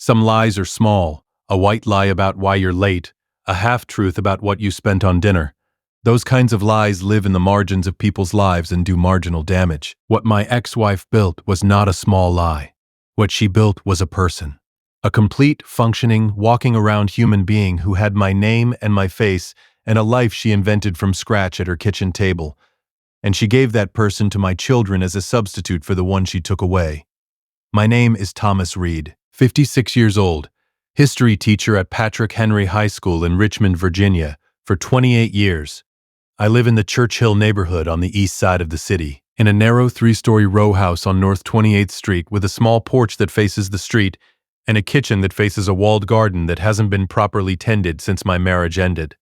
Some lies are small, a white lie about why you're late, a half-truth about what you spent on dinner. Those kinds of lies live in the margins of people's lives and do marginal damage. What my ex-wife built was not a small lie. What she built was a person. A complete, functioning, walking around human being who had my name and my face and a life she invented from scratch at her kitchen table. And she gave that person to my children as a substitute for the one she took away. My name is Thomas Reed, 56 years old, history teacher at Patrick Henry High School in Richmond, Virginia, for 28 years. I live in the Churchill neighborhood on the east side of the city, in a narrow 3-story row house on North 28th Street with a small porch that faces the street and a kitchen that faces a walled garden that hasn't been properly tended since my marriage ended.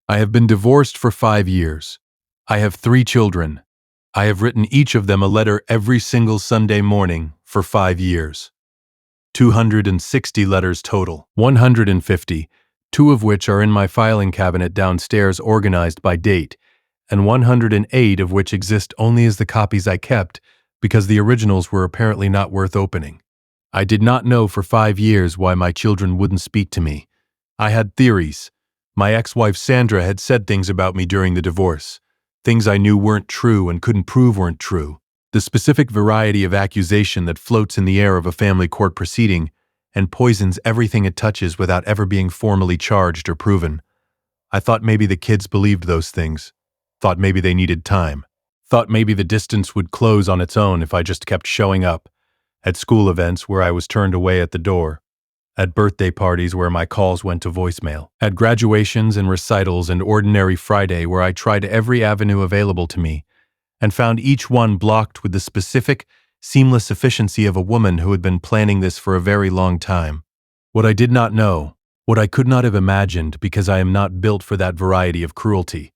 I have been divorced for 5 years. I have 3 children. I have written each of them a letter every single Sunday morning for 5 years. 260 letters total, 150, 2 of which are in my filing cabinet downstairs organized by date, and 108 of which exist only as the copies I kept because the originals were apparently not worth opening. I did not know for 5 years why my children wouldn't speak to me. I had theories. My ex-wife Sandra had said things about me during the divorce, things I knew weren't true and couldn't prove weren't true. The specific variety of accusation that floats in the air of a family court proceeding and poisons everything it touches without ever being formally charged or proven. I thought maybe the kids believed those things, thought maybe they needed time, thought maybe the distance would close on its own if I just kept showing up, at school events where I was turned away at the door, at birthday parties where my calls went to voicemail, at graduations and recitals and Ordinary Friday where I tried every avenue available to me and found each one blocked with the specific, seamless efficiency of a woman who had been planning this for a very long time. What I did not know, what I could not have imagined because I am not built for that variety of cruelty,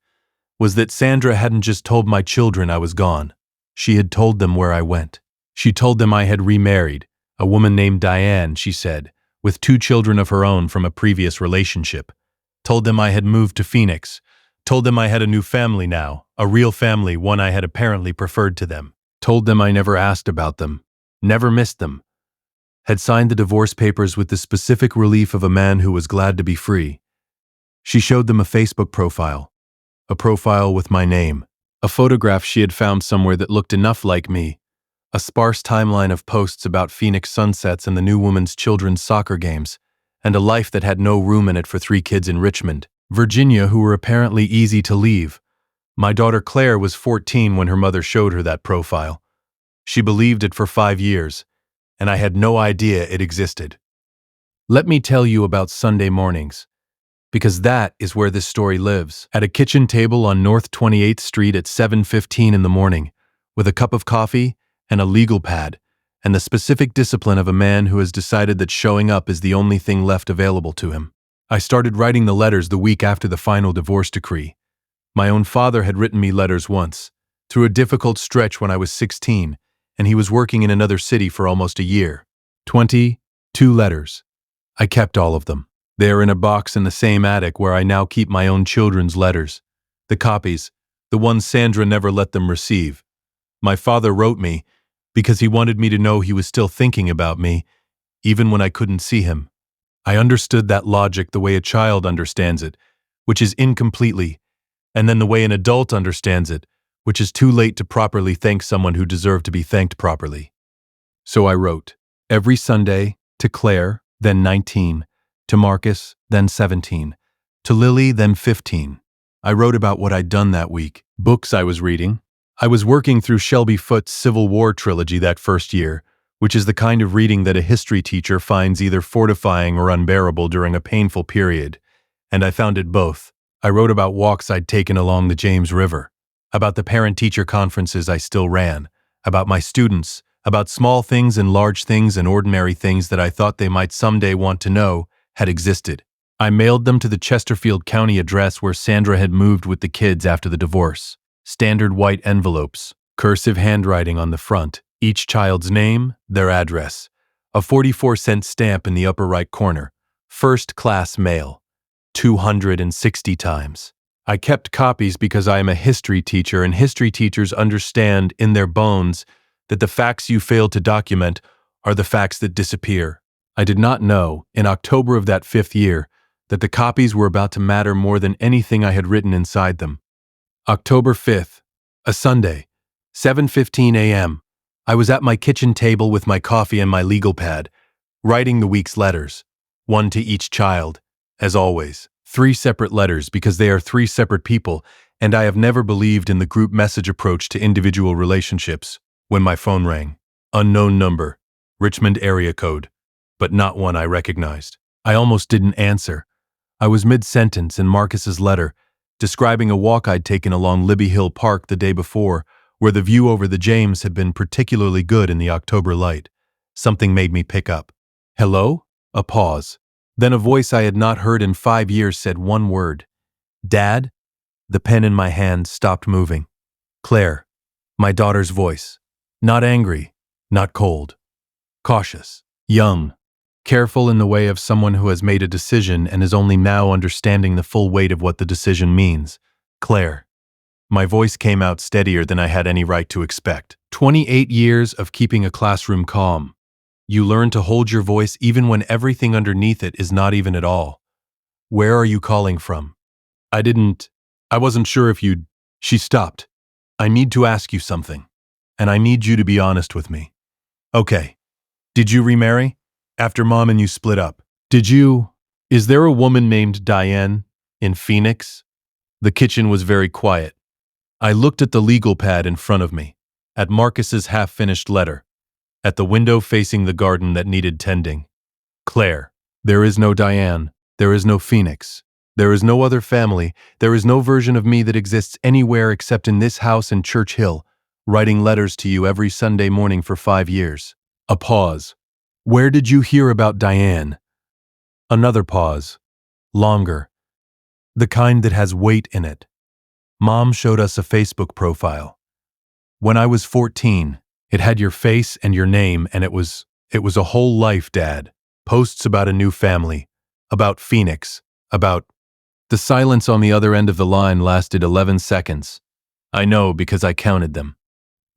was that Sandra hadn't just told my children I was gone. She had told them where I went. She told them I had remarried, a woman named Diane, she said, with 2 children of her own from a previous relationship. Told them I had moved to Phoenix. Told them I had a new family now, a real family, one I had apparently preferred to them. Told them I never asked about them, never missed them. Had signed the divorce papers with the specific relief of a man who was glad to be free. She showed them a Facebook profile, a profile with my name, a photograph she had found somewhere that looked enough like me, a sparse timeline of posts about Phoenix sunsets and the new woman's children's soccer games, and a life that had no room in it for 3 kids in Richmond, Virginia, who were apparently easy to leave. My daughter Claire was 14 when her mother showed her that profile. She believed it for 5 years, and I had no idea it existed. Let me tell you about Sunday mornings, because that is where this story lives. At a kitchen table on North 28th Street at 7:15 in the morning, with a cup of coffee and a legal pad, and the specific discipline of a man who has decided that showing up is the only thing left available to him. I started writing the letters the week after the final divorce decree. My own father had written me letters once, through a difficult stretch when I was 16, and he was working in another city for almost a year. 22 letters. I kept all of them. They are in a box in the same attic where I now keep my own children's letters. The copies, the ones Sandra never let them receive. My father wrote me because he wanted me to know he was still thinking about me, even when I couldn't see him. I understood that logic the way a child understands it, which is incompletely, and then the way an adult understands it, which is too late to properly thank someone who deserved to be thanked properly. So I wrote, every Sunday, to Claire, then 19, to Marcus, then 17, to Lily, then 15. I wrote about what I'd done that week, books I was reading. I was working through Shelby Foote's Civil War trilogy that first year, which is the kind of reading that a history teacher finds either fortifying or unbearable during a painful period, and I found it both. I wrote about walks I'd taken along the James River, about the parent-teacher conferences I still ran, about my students, about small things and large things and ordinary things that I thought they might someday want to know had existed. I mailed them to the Chesterfield County address where Sandra had moved with the kids after the divorce. Standard white envelopes, cursive handwriting on the front, each child's name, their address, a 44-cent stamp in the upper right corner, first-class mail, 260 times. I kept copies because I am a history teacher, and history teachers understand in their bones that the facts you fail to document are the facts that disappear. I did not know, in October of that 5th year, that the copies were about to matter more than anything I had written inside them. October 5th, a Sunday, 7:15 a.m. I was at my kitchen table with my coffee and my legal pad, writing the week's letters, one to each child, as always. 3 separate letters because they are 3 separate people, and I have never believed in the group message approach to individual relationships. When my phone rang, unknown number, Richmond area code, but not one I recognized. I almost didn't answer. I was mid-sentence in Marcus's letter, describing a walk I'd taken along Libby Hill Park the day before, where the view over the James had been particularly good in the October light. Something made me pick up. Hello? A pause. Then a voice I had not heard in 5 years said one word. Dad? The pen in my hand stopped moving. Claire. My daughter's voice. Not angry, not cold. Cautious. Young. Careful in the way of someone who has made a decision and is only now understanding the full weight of what the decision means. Claire. My voice came out steadier than I had any right to expect. 28 years of keeping a classroom calm. You learn to hold your voice even when everything underneath it is not even at all. Where are you calling from? I wasn't sure if you'd. She stopped. I need to ask you something, and I need you to be honest with me. Okay. Did you remarry? After Mom and you split up. Is there a woman named Diane in Phoenix? The kitchen was very quiet. I looked at the legal pad in front of me, at Marcus's half-finished letter, at the window facing the garden that needed tending. Claire, there is no Diane, there is no Phoenix, there is no other family, there is no version of me that exists anywhere except in this house in Church Hill, writing letters to you every Sunday morning for 5 years. A pause. Where did you hear about Diane? Another pause. Longer. The kind that has weight in it. Mom showed us a Facebook profile. When I was 14, it had your face and your name, and it was a whole life, Dad. Posts about a new family, about Phoenix, about... The silence on the other end of the line lasted 11 seconds. I know because I counted them.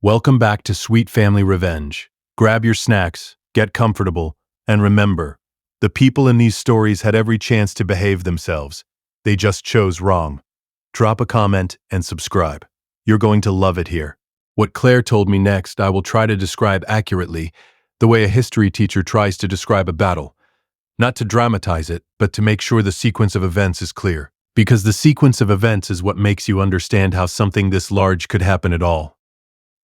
Welcome back to Sweet Family Revenge. Grab your snacks, get comfortable, and remember, the people in these stories had every chance to behave themselves. They just chose wrong. Drop a comment and subscribe. You're going to love it here. What Claire told me next, I will try to describe accurately, the way a history teacher tries to describe a battle. Not to dramatize it, but to make sure the sequence of events is clear. Because the sequence of events is what makes you understand how something this large could happen at all.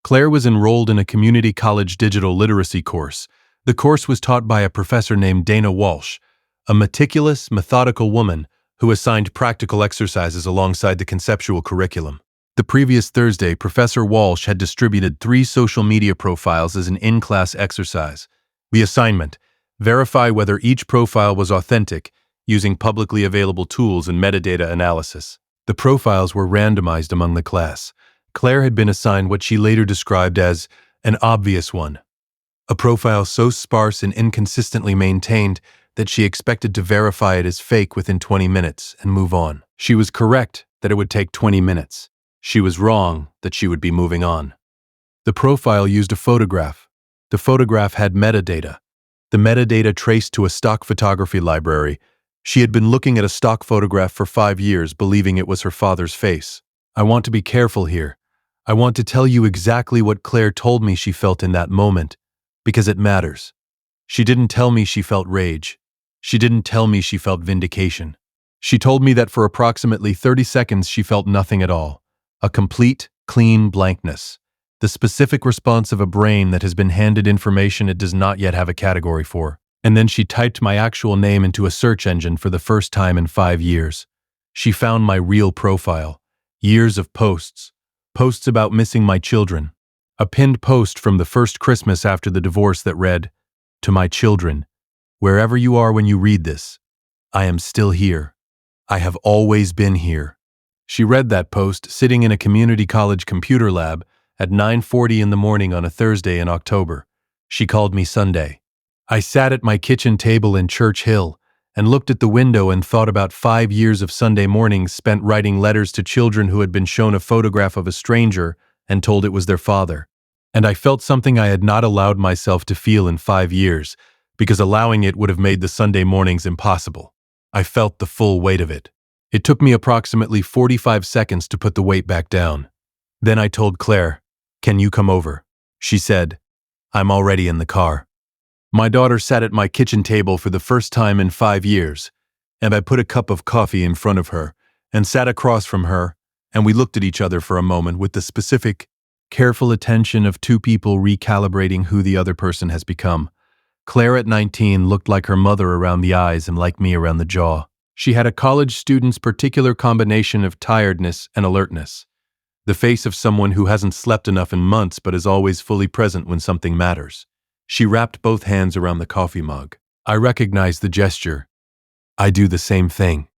Claire was enrolled in a community college digital literacy course. The course was taught by a professor named Dana Walsh, a meticulous, methodical woman who assigned practical exercises alongside the conceptual curriculum. The previous Thursday, Professor Walsh had distributed 3 social media profiles as an in-class exercise. The assignment: verify whether each profile was authentic using publicly available tools and metadata analysis. The profiles were randomized among the class. Claire had been assigned what she later described as an obvious one, a profile so sparse and inconsistently maintained that she expected to verify it as fake within 20 minutes and move on. She was correct that it would take 20 minutes. She was wrong that she would be moving on. The profile used a photograph. The photograph had metadata. The metadata traced to a stock photography library. She had been looking at a stock photograph for 5 years, believing it was her father's face. I want to be careful here. I want to tell you exactly what Claire told me she felt in that moment, because it matters. She didn't tell me she felt rage. She didn't tell me she felt vindication. She told me that for approximately 30 seconds she felt nothing at all. A complete, clean blankness. The specific response of a brain that has been handed information it does not yet have a category for. And then she typed my actual name into a search engine for the first time in 5 years. She found my real profile. Years of posts. Posts about missing my children. A pinned post from the first Christmas after the divorce that read, "To my children, wherever you are when you read this, I am still here. I have always been here." She read that post sitting in a community college computer lab at 9:40 in the morning on a Thursday in October. She called me Sunday. I sat at my kitchen table in Church Hill and looked at the window and thought about 5 years of Sunday mornings spent writing letters to children who had been shown a photograph of a stranger and told it was their father. And I felt something I had not allowed myself to feel in 5 years, because allowing it would have made the Sunday mornings impossible. I felt the full weight of it. It took me approximately 45 seconds to put the weight back down. Then I told Claire, "Can you come over?" She said, "I'm already in the car." My daughter sat at my kitchen table for the first time in 5 years, and I put a cup of coffee in front of her and sat across from her, and we looked at each other for a moment with the specific, careful attention of two people recalibrating who the other person has become. Claire at 19 looked like her mother around the eyes and like me around the jaw. She had a college student's particular combination of tiredness and alertness. The face of someone who hasn't slept enough in months but is always fully present when something matters. She wrapped both hands around the coffee mug. I recognized the gesture. "I do the same thing.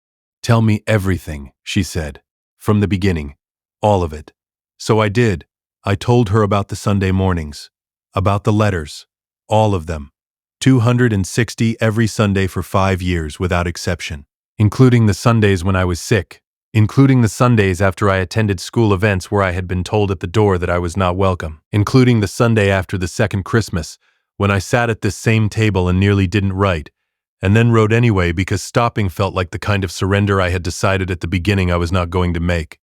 Tell me everything," she said. "From the beginning. All of it." So I did. I told her about the Sunday mornings. About the letters. All of them. 260 every Sunday for 5 years without exception. Including the Sundays when I was sick. Including the Sundays after I attended school events where I had been told at the door that I was not welcome. Including the Sunday after the second Christmas, when I sat at this same table and nearly didn't write, and then wrote anyway because stopping felt like the kind of surrender I had decided at the beginning I was not going to make.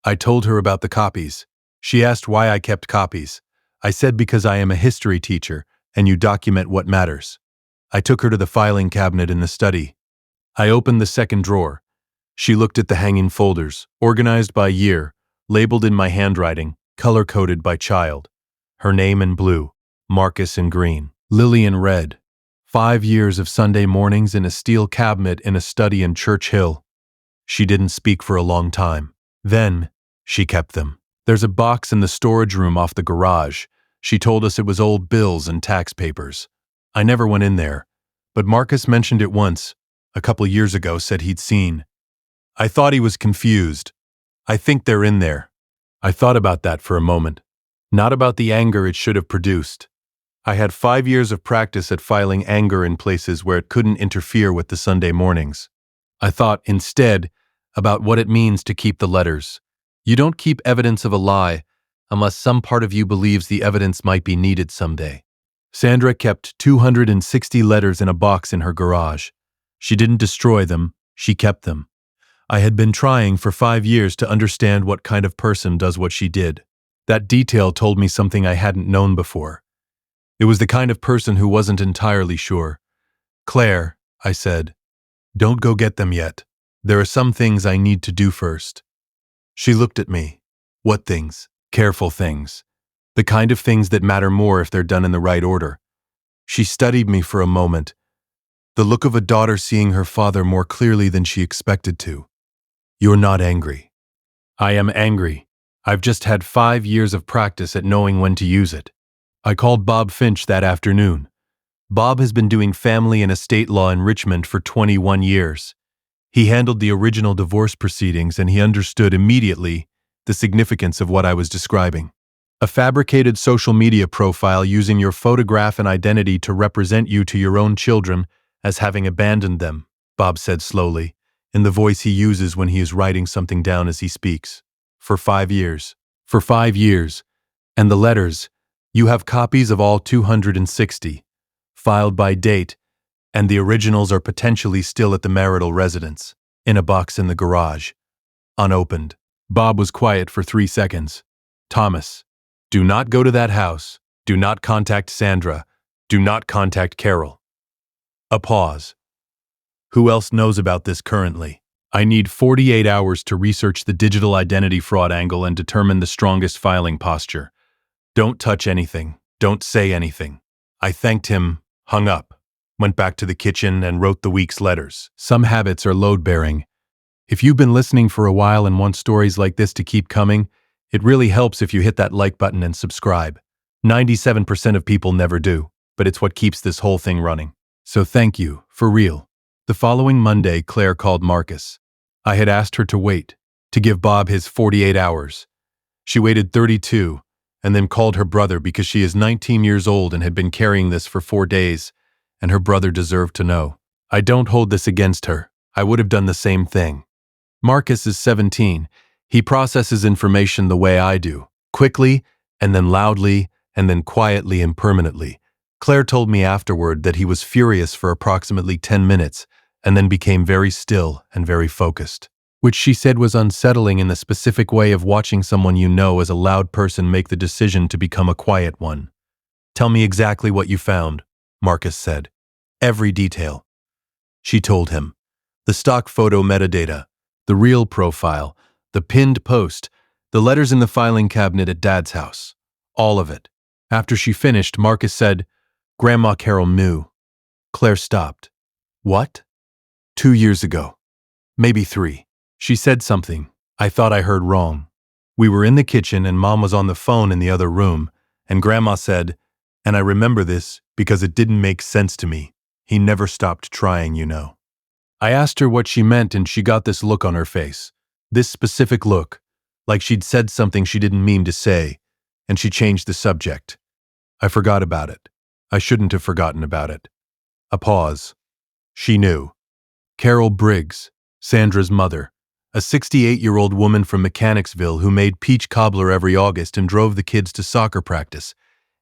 I told her about the copies. She asked why I kept copies. I said because I am a history teacher, and you document what matters. I took her to the filing cabinet in the study. I opened the second drawer. She looked at the hanging folders, organized by year, labeled in my handwriting, color-coded by child. Her name in blue, Marcus in green, Lily in red. 5 years of Sunday mornings in a steel cabinet in a study in Church Hill. She didn't speak for a long time. Then, she kept them. "There's a box in the storage room off the garage." She told us it was old bills and tax papers. I never went in there, but Marcus mentioned it once, a couple years ago, said he'd seen. I thought he was confused. "I think they're in there." I thought about that for a moment. Not about the anger it should have produced. I had 5 years of practice at filing anger in places where it couldn't interfere with the Sunday mornings. I thought, instead, about what it means to keep the letters. You don't keep evidence of a lie unless some part of you believes the evidence might be needed someday. Sandra kept 260 letters in a box in her garage. She didn't destroy them, she kept them. I had been trying for 5 years to understand what kind of person does what she did. That detail told me something I hadn't known before. It was the kind of person who wasn't entirely sure. "Claire," I said, "don't go get them yet. There are some things I need to do first." She looked at me. "What things?" "Careful things. The kind of things that matter more if they're done in the right order." She studied me for a moment, the look of a daughter seeing her father more clearly than she expected to. "You're not angry." "I am angry. I've just had 5 years of practice at knowing when to use it." I called Bob Finch that afternoon. Bob has been doing family and estate law in Richmond for 21 years. He handled the original divorce proceedings and he understood immediately the significance of what I was describing. A fabricated social media profile using your photograph and identity to represent you to your own children as having abandoned them, Bob said slowly, in the voice he uses when he is writing something down as he speaks. For 5 years. For 5 years. And the letters, you have copies of all 260, filed by date, and the originals are potentially still at the marital residence, in a box in the garage, unopened. Bob was quiet for 3 seconds. "Thomas, do not go to that house. Do not contact Sandra. Do not contact Carol." A pause. "Who else knows about this currently? I need 48 hours to research the digital identity fraud angle and determine the strongest filing posture. Don't touch anything. Don't say anything." I thanked him, hung up, went back to the kitchen and wrote the week's letters. Some habits are load-bearing. If you've been listening for a while and want stories like this to keep coming, it really helps if you hit that like button and subscribe. 97% of people never do, but it's what keeps this whole thing running. So thank you, for real. The following Monday, Claire called Marcus. I had asked her to wait, to give Bob his 48 hours. She waited 32, and then called her brother because she is 19 years old and had been carrying this for 4 days, and her brother deserved to know. I don't hold this against her. I would have done the same thing. Marcus is 17. He processes information the way I do, quickly, and then loudly, and then quietly and permanently. Claire told me afterward that he was furious for approximately 10 minutes and then became very still and very focused, which she said was unsettling in the specific way of watching someone you know as a loud person make the decision to become a quiet one. Tell me exactly what you found, Marcus said. Every detail. She told him. The stock photo metadata, the real profile, the pinned post, the letters in the filing cabinet at Dad's house. All of it. After she finished, Marcus said, Grandma Carol knew. Claire stopped. What? 2 years ago. Maybe 3. She said something. I thought I heard wrong. We were in the kitchen and Mom was on the phone in the other room, and Grandma said, and I remember this because it didn't make sense to me. He never stopped trying, you know. I asked her what she meant and she got this look on her face. This specific look, like she'd said something she didn't mean to say, and she changed the subject. I forgot about it. I shouldn't have forgotten about it. A pause. She knew. Carol Briggs, Sandra's mother, a 68-year-old woman from Mechanicsville who made peach cobbler every August and drove the kids to soccer practice,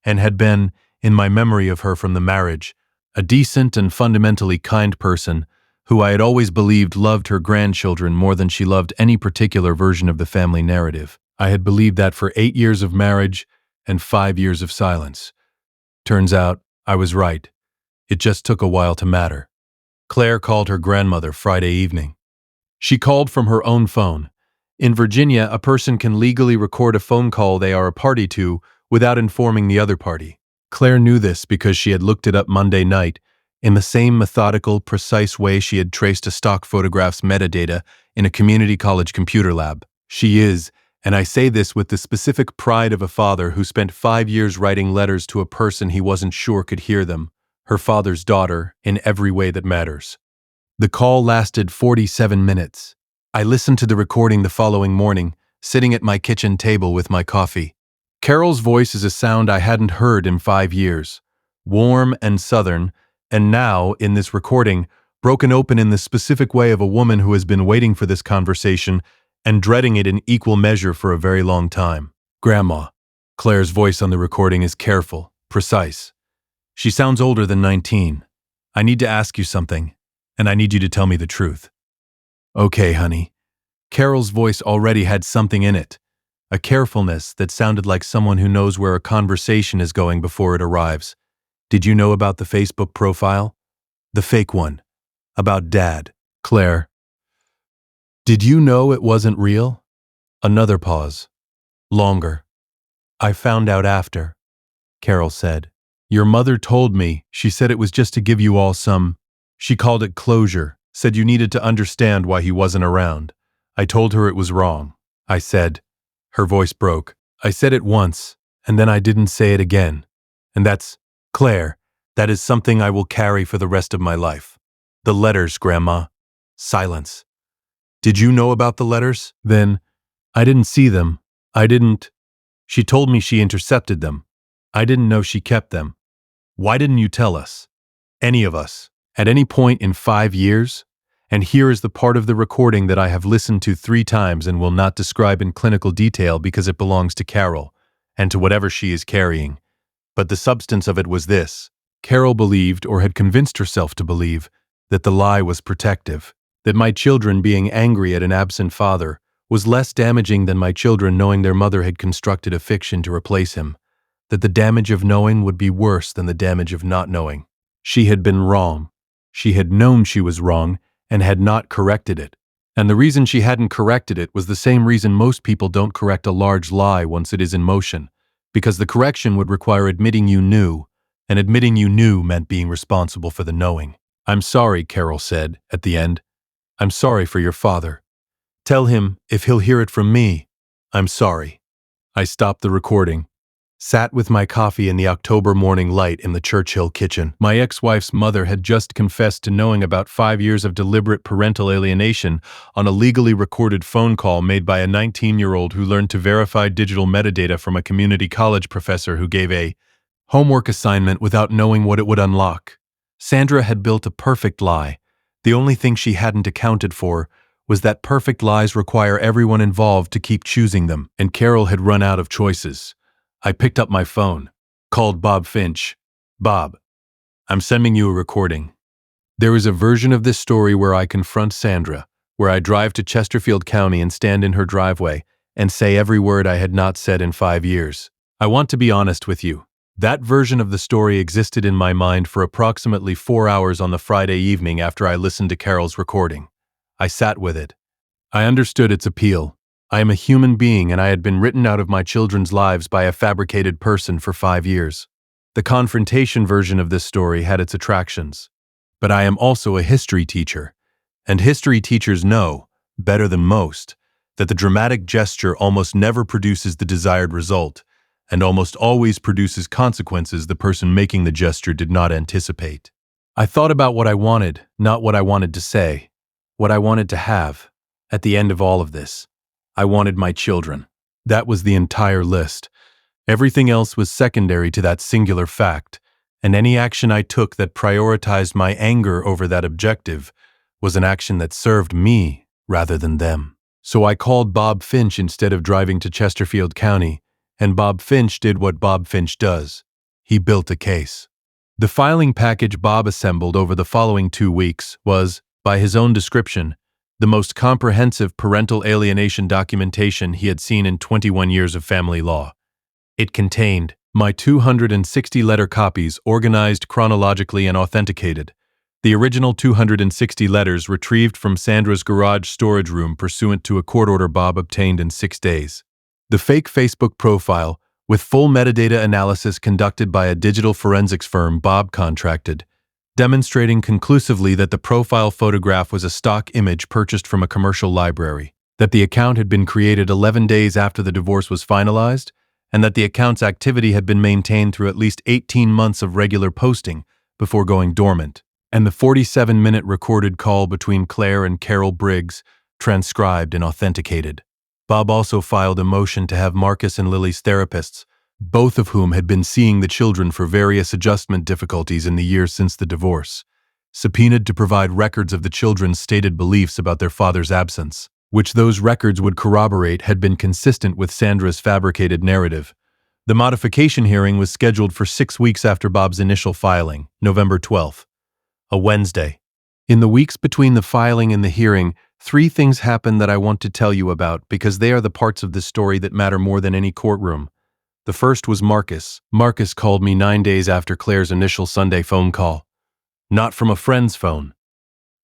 and had been, in my memory of her from the marriage, a decent and fundamentally kind person who I had always believed loved her grandchildren more than she loved any particular version of the family narrative. I had believed that for 8 years of marriage and 5 years of silence. Turns out, I was right. It just took a while to matter. Claire called her grandmother Friday evening. She called from her own phone. In Virginia, a person can legally record a phone call they are a party to without informing the other party. Claire knew this because she had looked it up Monday night in the same methodical, precise way she had traced a stock photograph's metadata in a community college computer lab. She is, and I say this with the specific pride of a father who spent 5 years writing letters to a person he wasn't sure could hear them, her father's daughter, in every way that matters. The call lasted 47 minutes. I listened to the recording the following morning, sitting at my kitchen table with my coffee. Carol's voice is a sound I hadn't heard in 5 years. Warm and southern, and now, in this recording, broken open in the specific way of a woman who has been waiting for this conversation and dreading it in equal measure for a very long time. Grandma. Claire's voice on the recording is careful, precise. She sounds older than 19. I need to ask you something, and I need you to tell me the truth. Okay, honey. Carol's voice already had something in it, a carefulness that sounded like someone who knows where a conversation is going before it arrives. Did you know about the Facebook profile? The fake one. About Dad. Claire. Did you know it wasn't real? Another pause. Longer. I found out after, Carol said. Your mother told me. She said it was just to give you all some. She called it closure, said you needed to understand why he wasn't around. I told her it was wrong. I said. Her voice broke. I said it once, and then I didn't say it again. And that's, Claire, that is something I will carry for the rest of my life. The letters, Grandma. Silence. Did you know about the letters? Then, I didn't see them. I didn't. She told me she intercepted them. I didn't know she kept them. Why didn't you tell us? Any of us. At any point in 5 years? And here is the part of the recording that I have listened to 3 times and will not describe in clinical detail because it belongs to Carol, and to whatever she is carrying. But the substance of it was this. Carol believed, or had convinced herself to believe, that the lie was protective, that my children being angry at an absent father was less damaging than my children knowing their mother had constructed a fiction to replace him, that the damage of knowing would be worse than the damage of not knowing. She had been wrong. She had known she was wrong and had not corrected it. And the reason she hadn't corrected it was the same reason most people don't correct a large lie once it is in motion, because the correction would require admitting you knew, and admitting you knew meant being responsible for the knowing. I'm sorry, Carol said, at the end. I'm sorry for your father. Tell him, if he'll hear it from me, I'm sorry. I stopped the recording, sat with my coffee in the October morning light in the Churchill kitchen. My ex-wife's mother had just confessed to knowing about 5 years of deliberate parental alienation on a legally recorded phone call made by a 19-year-old who learned to verify digital metadata from a community college professor who gave a homework assignment without knowing what it would unlock. Sandra had built a perfect lie. The only thing she hadn't accounted for was that perfect lies require everyone involved to keep choosing them, and Carol had run out of choices. I picked up my phone, called Bob Finch. Bob, I'm sending you a recording. There is a version of this story where I confront Sandra, where I drive to Chesterfield County and stand in her driveway and say every word I had not said in 5 years. I want to be honest with you. That version of the story existed in my mind for approximately 4 hours on the Friday evening after I listened to Carol's recording. I sat with it. I understood its appeal. I am a human being and I had been written out of my children's lives by a fabricated person for 5 years. The confrontation version of this story had its attractions. But I am also a history teacher, and history teachers know, better than most, that the dramatic gesture almost never produces the desired result, and almost always produces consequences the person making the gesture did not anticipate. I thought about what I wanted, not what I wanted to say, what I wanted to have. At the end of all of this, I wanted my children. That was the entire list. Everything else was secondary to that singular fact, and any action I took that prioritized my anger over that objective was an action that served me rather than them. So I called Bob Finch instead of driving to Chesterfield County, and Bob Finch did what Bob Finch does. He built a case. The filing package Bob assembled over the following 2 weeks was, by his own description, the most comprehensive parental alienation documentation he had seen in 21 years of family law. It contained my 260-letter copies organized chronologically and authenticated, the original 260 letters retrieved from Sandra's garage storage room pursuant to a court order Bob obtained in 6 days, the fake Facebook profile, with full metadata analysis conducted by a digital forensics firm Bob contracted, demonstrating conclusively that the profile photograph was a stock image purchased from a commercial library, that the account had been created 11 days after the divorce was finalized, and that the account's activity had been maintained through at least 18 months of regular posting before going dormant, and the 47-minute recorded call between Claire and Carol Briggs, transcribed and authenticated. Bob also filed a motion to have Marcus and Lily's therapists, both of whom had been seeing the children for various adjustment difficulties in the years since the divorce, subpoenaed to provide records of the children's stated beliefs about their father's absence, which those records would corroborate had been consistent with Sandra's fabricated narrative. The modification hearing was scheduled for 6 weeks after Bob's initial filing, November 12th, a Wednesday. In the weeks between the filing and the hearing, 3 things happened that I want to tell you about because they are the parts of this story that matter more than any courtroom. The first was Marcus. Marcus called me 9 days after Claire's initial Sunday phone call. Not from a friend's phone.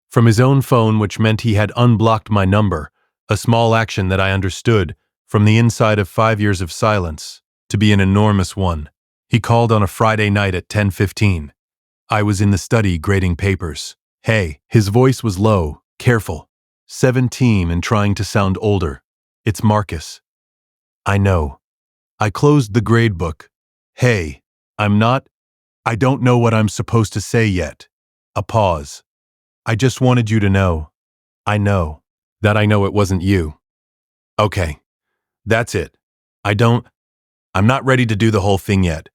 From his own phone, which meant he had unblocked my number, a small action that I understood, from the inside of 5 years of silence, to be an enormous one. He called on a Friday night at 10:15. I was in the study grading papers. Hey, his voice was low, careful, 17 and trying to sound older. It's Marcus. I know. I closed the grade book. Hey, I don't know what I'm supposed to say yet. A pause. I just wanted you to know. I know. That I know it wasn't you. Okay. That's it. I'm not ready to do the whole thing yet.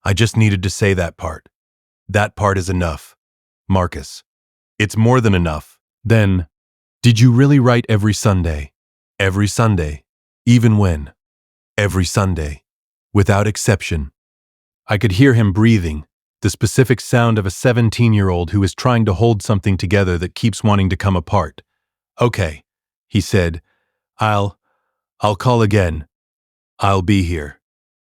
I just needed to say that part. That part is enough. Marcus. It's more than enough. Then, did you really write every Sunday? Every Sunday. Even when? Every Sunday. Without exception. I could hear him breathing, the specific sound of a 17-year-old who is trying to hold something together that keeps wanting to come apart. Okay, he said. I'll call again. I'll be here.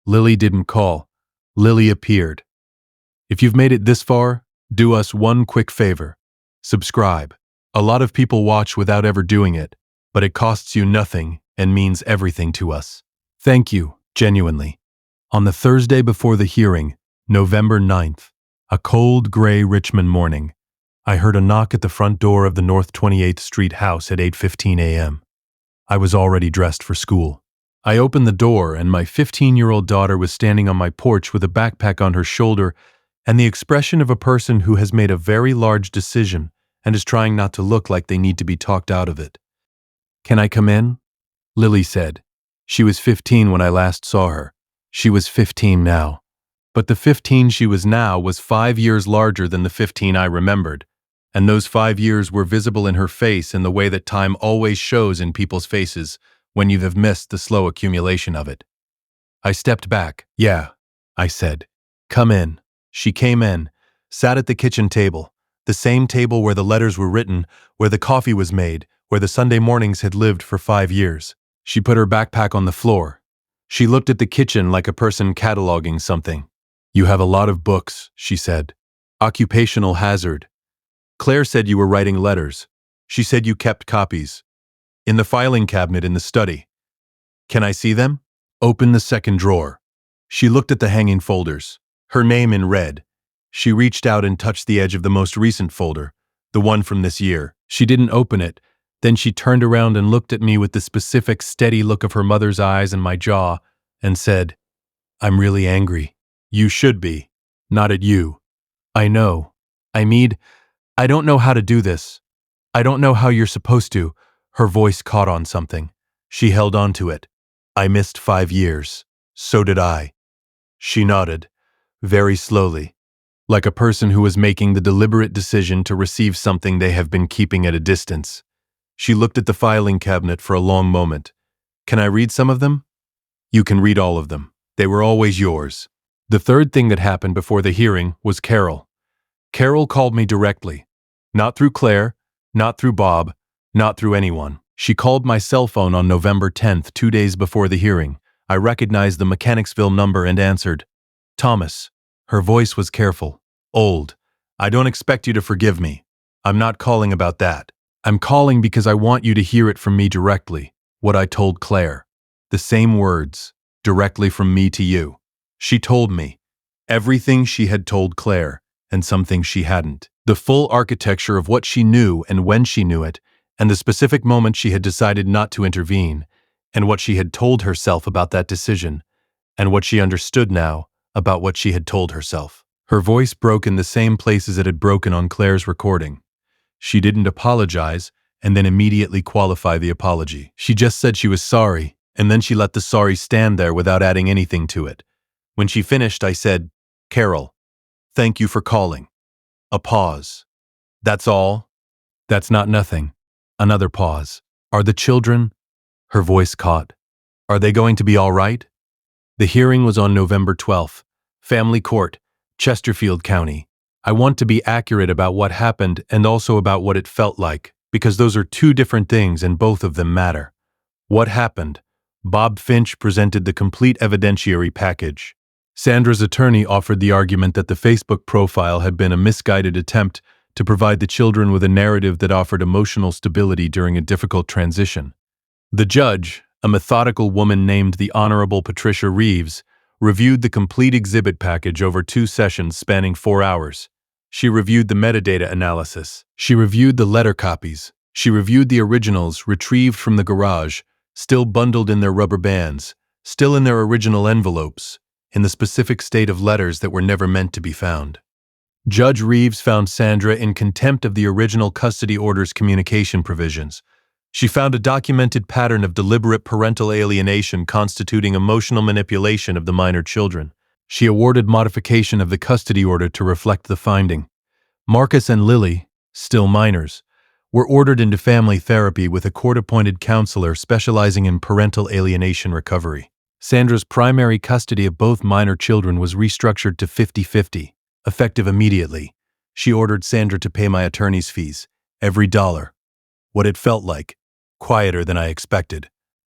Lily didn't call. Lily appeared. If you've made it this far, do us one quick favor. Subscribe. A lot of people watch without ever doing it, but it costs you nothing and means everything to us. Thank you, genuinely. On the Thursday before the hearing, November 9th, a cold, gray Richmond morning, I heard a knock at the front door of the North 28th Street house at 8:15 a.m. I was already dressed for school. I opened the door and my 15-year-old daughter was standing on my porch with a backpack on her shoulder and the expression of a person who has made a very large decision and is trying not to look like they need to be talked out of it. Can I come in? Lily said. She was 15 when I last saw her. She was 15 now. But the 15 she was now was 5 years larger than the 15 I remembered, and those 5 years were visible in her face in the way that time always shows in people's faces when you have missed the slow accumulation of it. I stepped back. Yeah, I said. Come in. She came in, sat at the kitchen table, the same table where the letters were written, where the coffee was made, where the Sunday mornings had lived for 5 years. She put her backpack on the floor. She looked at the kitchen like a person cataloging something. "You have a lot of books," she said. "Occupational hazard. Claire said you were writing letters. She said you kept copies. In the filing cabinet in the study. Can I see them?" "Open the second drawer." She looked at the hanging folders. Her name in red. She reached out and touched the edge of the most recent folder, the one from this year. She didn't open it. Then she turned around and looked at me with the specific, steady look of her mother's eyes and my jaw, and said, "I'm really angry." "You should be. Not at you." "I know. I don't know how to do this. I don't know how you're supposed to." Her voice caught on something. She held on to it. "I missed 5 years. So did I." She nodded, very slowly, like a person who was making the deliberate decision to receive something they have been keeping at a distance. She looked at the filing cabinet for a long moment. "Can I read some of them?" "You can read all of them. They were always yours." The third thing that happened before the hearing was Carol. Carol called me directly. Not through Claire, not through Bob, not through anyone. She called my cell phone on November 10th, 2 days before the hearing. I recognized the Mechanicsville number and answered. "Thomas." Her voice was careful, old. "I don't expect you to forgive me. I'm not calling about that. I'm calling because I want you to hear it from me directly, what I told Claire. The same words, directly from me to you." She told me everything she had told Claire, and some things she hadn't. The full architecture of what she knew and when she knew it, and the specific moment she had decided not to intervene, and what she had told herself about that decision, and what she understood now about what she had told herself. Her voice broke in the same places it had broken on Claire's recording. She didn't apologize and then immediately qualify the apology. She just said she was sorry, and then she let the sorry stand there without adding anything to it. When she finished, I said, "Carol, thank you for calling." A pause. "That's all?" "That's not nothing." Another pause. "Are the children?" Her voice caught. "Are they going to be all right?" The hearing was on November 12th. Family Court, Chesterfield County. I want to be accurate about what happened and also about what it felt like, because those are two different things and both of them matter. What happened? Bob Finch presented the complete evidentiary package. Sandra's attorney offered the argument that the Facebook profile had been a misguided attempt to provide the children with a narrative that offered emotional stability during a difficult transition. The judge, a methodical woman named the Honorable Patricia Reeves, reviewed the complete exhibit package over 2 sessions spanning 4 hours. She reviewed the metadata analysis. She reviewed the letter copies. She reviewed the originals retrieved from the garage, still bundled in their rubber bands, still in their original envelopes, in the specific state of letters that were never meant to be found. Judge Reeves found Sandra in contempt of the original custody order's communication provisions. She found a documented pattern of deliberate parental alienation constituting emotional manipulation of the minor children. She awarded modification of the custody order to reflect the finding. Marcus and Lily, still minors, were ordered into family therapy with a court-appointed counselor specializing in parental alienation recovery. Sandra's primary custody of both minor children was restructured to 50-50, effective immediately. She ordered Sandra to pay my attorney's fees, every dollar. What it felt like, quieter than I expected.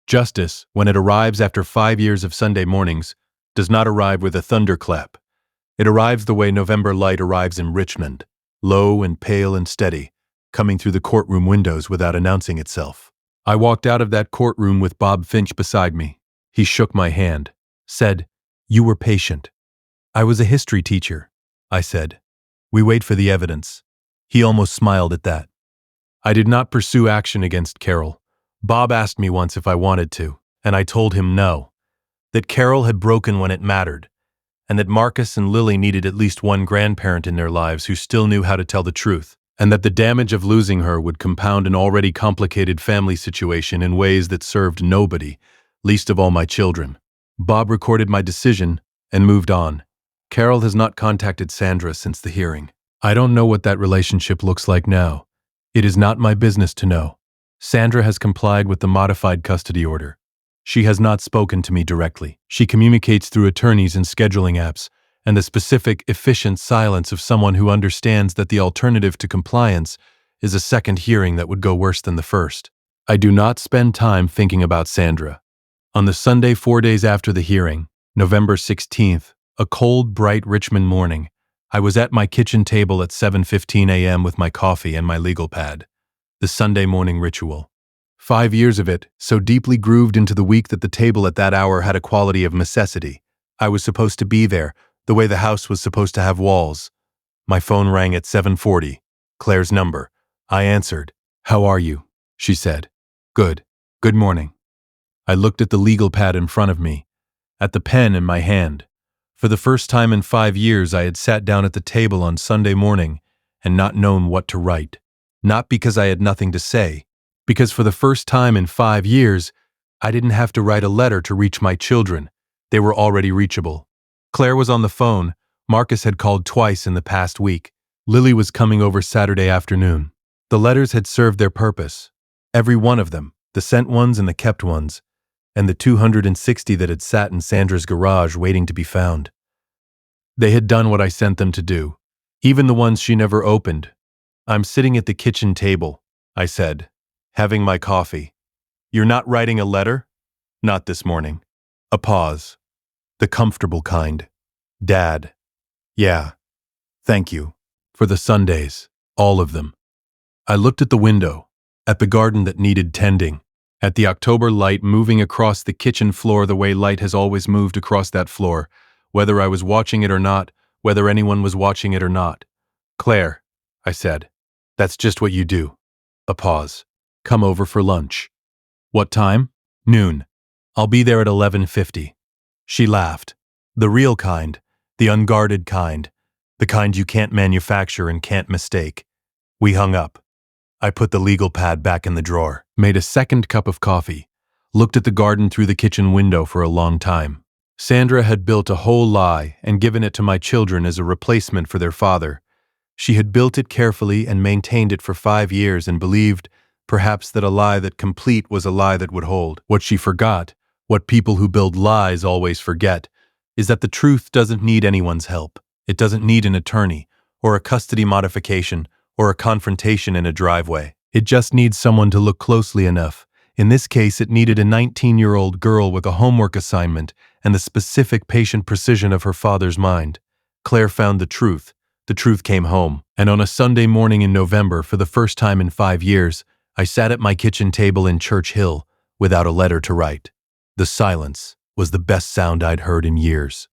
Justice, when it arrives after 5 years of Sunday mornings, does not arrive with a thunderclap. It arrives the way November light arrives in Richmond, low and pale and steady, coming through the courtroom windows without announcing itself. I walked out of that courtroom with Bob Finch beside me. He shook my hand, said, "You were patient." "I was a history teacher," I said. "We wait for the evidence." He almost smiled at that. I did not pursue action against Carol. Bob asked me once if I wanted to, and I told him no. That Carol had broken when it mattered, and that Marcus and Lily needed at least one grandparent in their lives who still knew how to tell the truth, and that the damage of losing her would compound an already complicated family situation in ways that served nobody, least of all my children. Bob recorded my decision and moved on. Carol has not contacted Sandra since the hearing. I don't know what that relationship looks like now. It is not my business to know. Sandra has complied with the modified custody order. She has not spoken to me directly. She communicates through attorneys and scheduling apps, and the specific, efficient silence of someone who understands that the alternative to compliance is a second hearing that would go worse than the first. I do not spend time thinking about Sandra. On the Sunday 4 days after the hearing, November 16th, a cold, bright Richmond morning, I was at my kitchen table at 7:15 a.m. with my coffee and my legal pad. The Sunday morning ritual. 5 years of it, so deeply grooved into the week that the table at that hour had a quality of necessity. I was supposed to be there, the way the house was supposed to have walls. My phone rang at 7:40. Claire's number. I answered. "How are you?" she said. "Good. Good morning." I looked at the legal pad in front of me, at the pen in my hand. For the first time in 5 years, I had sat down at the table on Sunday morning and not known what to write. Not because I had nothing to say, because for the first time in 5 years, I didn't have to write a letter to reach my children. They were already reachable. Claire was on the phone. Marcus had called twice in the past week. Lily was coming over Saturday afternoon. The letters had served their purpose. Every one of them, the sent ones and the kept ones, and the 260 that had sat in Sandra's garage waiting to be found. They had done what I sent them to do, even the ones she never opened. "I'm sitting at the kitchen table," I said, "having my coffee. You're not writing a letter?" "Not this morning." A pause. The comfortable kind. "Dad." "Yeah. Thank you. For the Sundays. All of them." I looked at the window, at the garden that needed tending, at the October light moving across the kitchen floor the way light has always moved across that floor, whether I was watching it or not, whether anyone was watching it or not. "Claire," I said, "that's just what you do." A pause. "Come over for lunch." "What time?" "Noon. I'll be there at 11:50. She laughed. The real kind, the unguarded kind, the kind you can't manufacture and can't mistake. We hung up. I put the legal pad back in the drawer, made a second cup of coffee, looked at the garden through the kitchen window for a long time. Sandra had built a whole lie and given it to my children as a replacement for their father. She had built it carefully and maintained it for 5 years and believed, perhaps, that a lie that complete was a lie that would hold. What she forgot, what people who build lies always forget, is that the truth doesn't need anyone's help. It doesn't need an attorney, or a custody modification, or a confrontation in a driveway. It just needs someone to look closely enough. In this case, it needed a 19-year-old girl with a homework assignment and the specific patient precision of her father's mind. Claire found the truth. The truth came home. And on a Sunday morning in November, for the first time in 5 years, I sat at my kitchen table in Church Hill without a letter to write. The silence was the best sound I'd heard in years.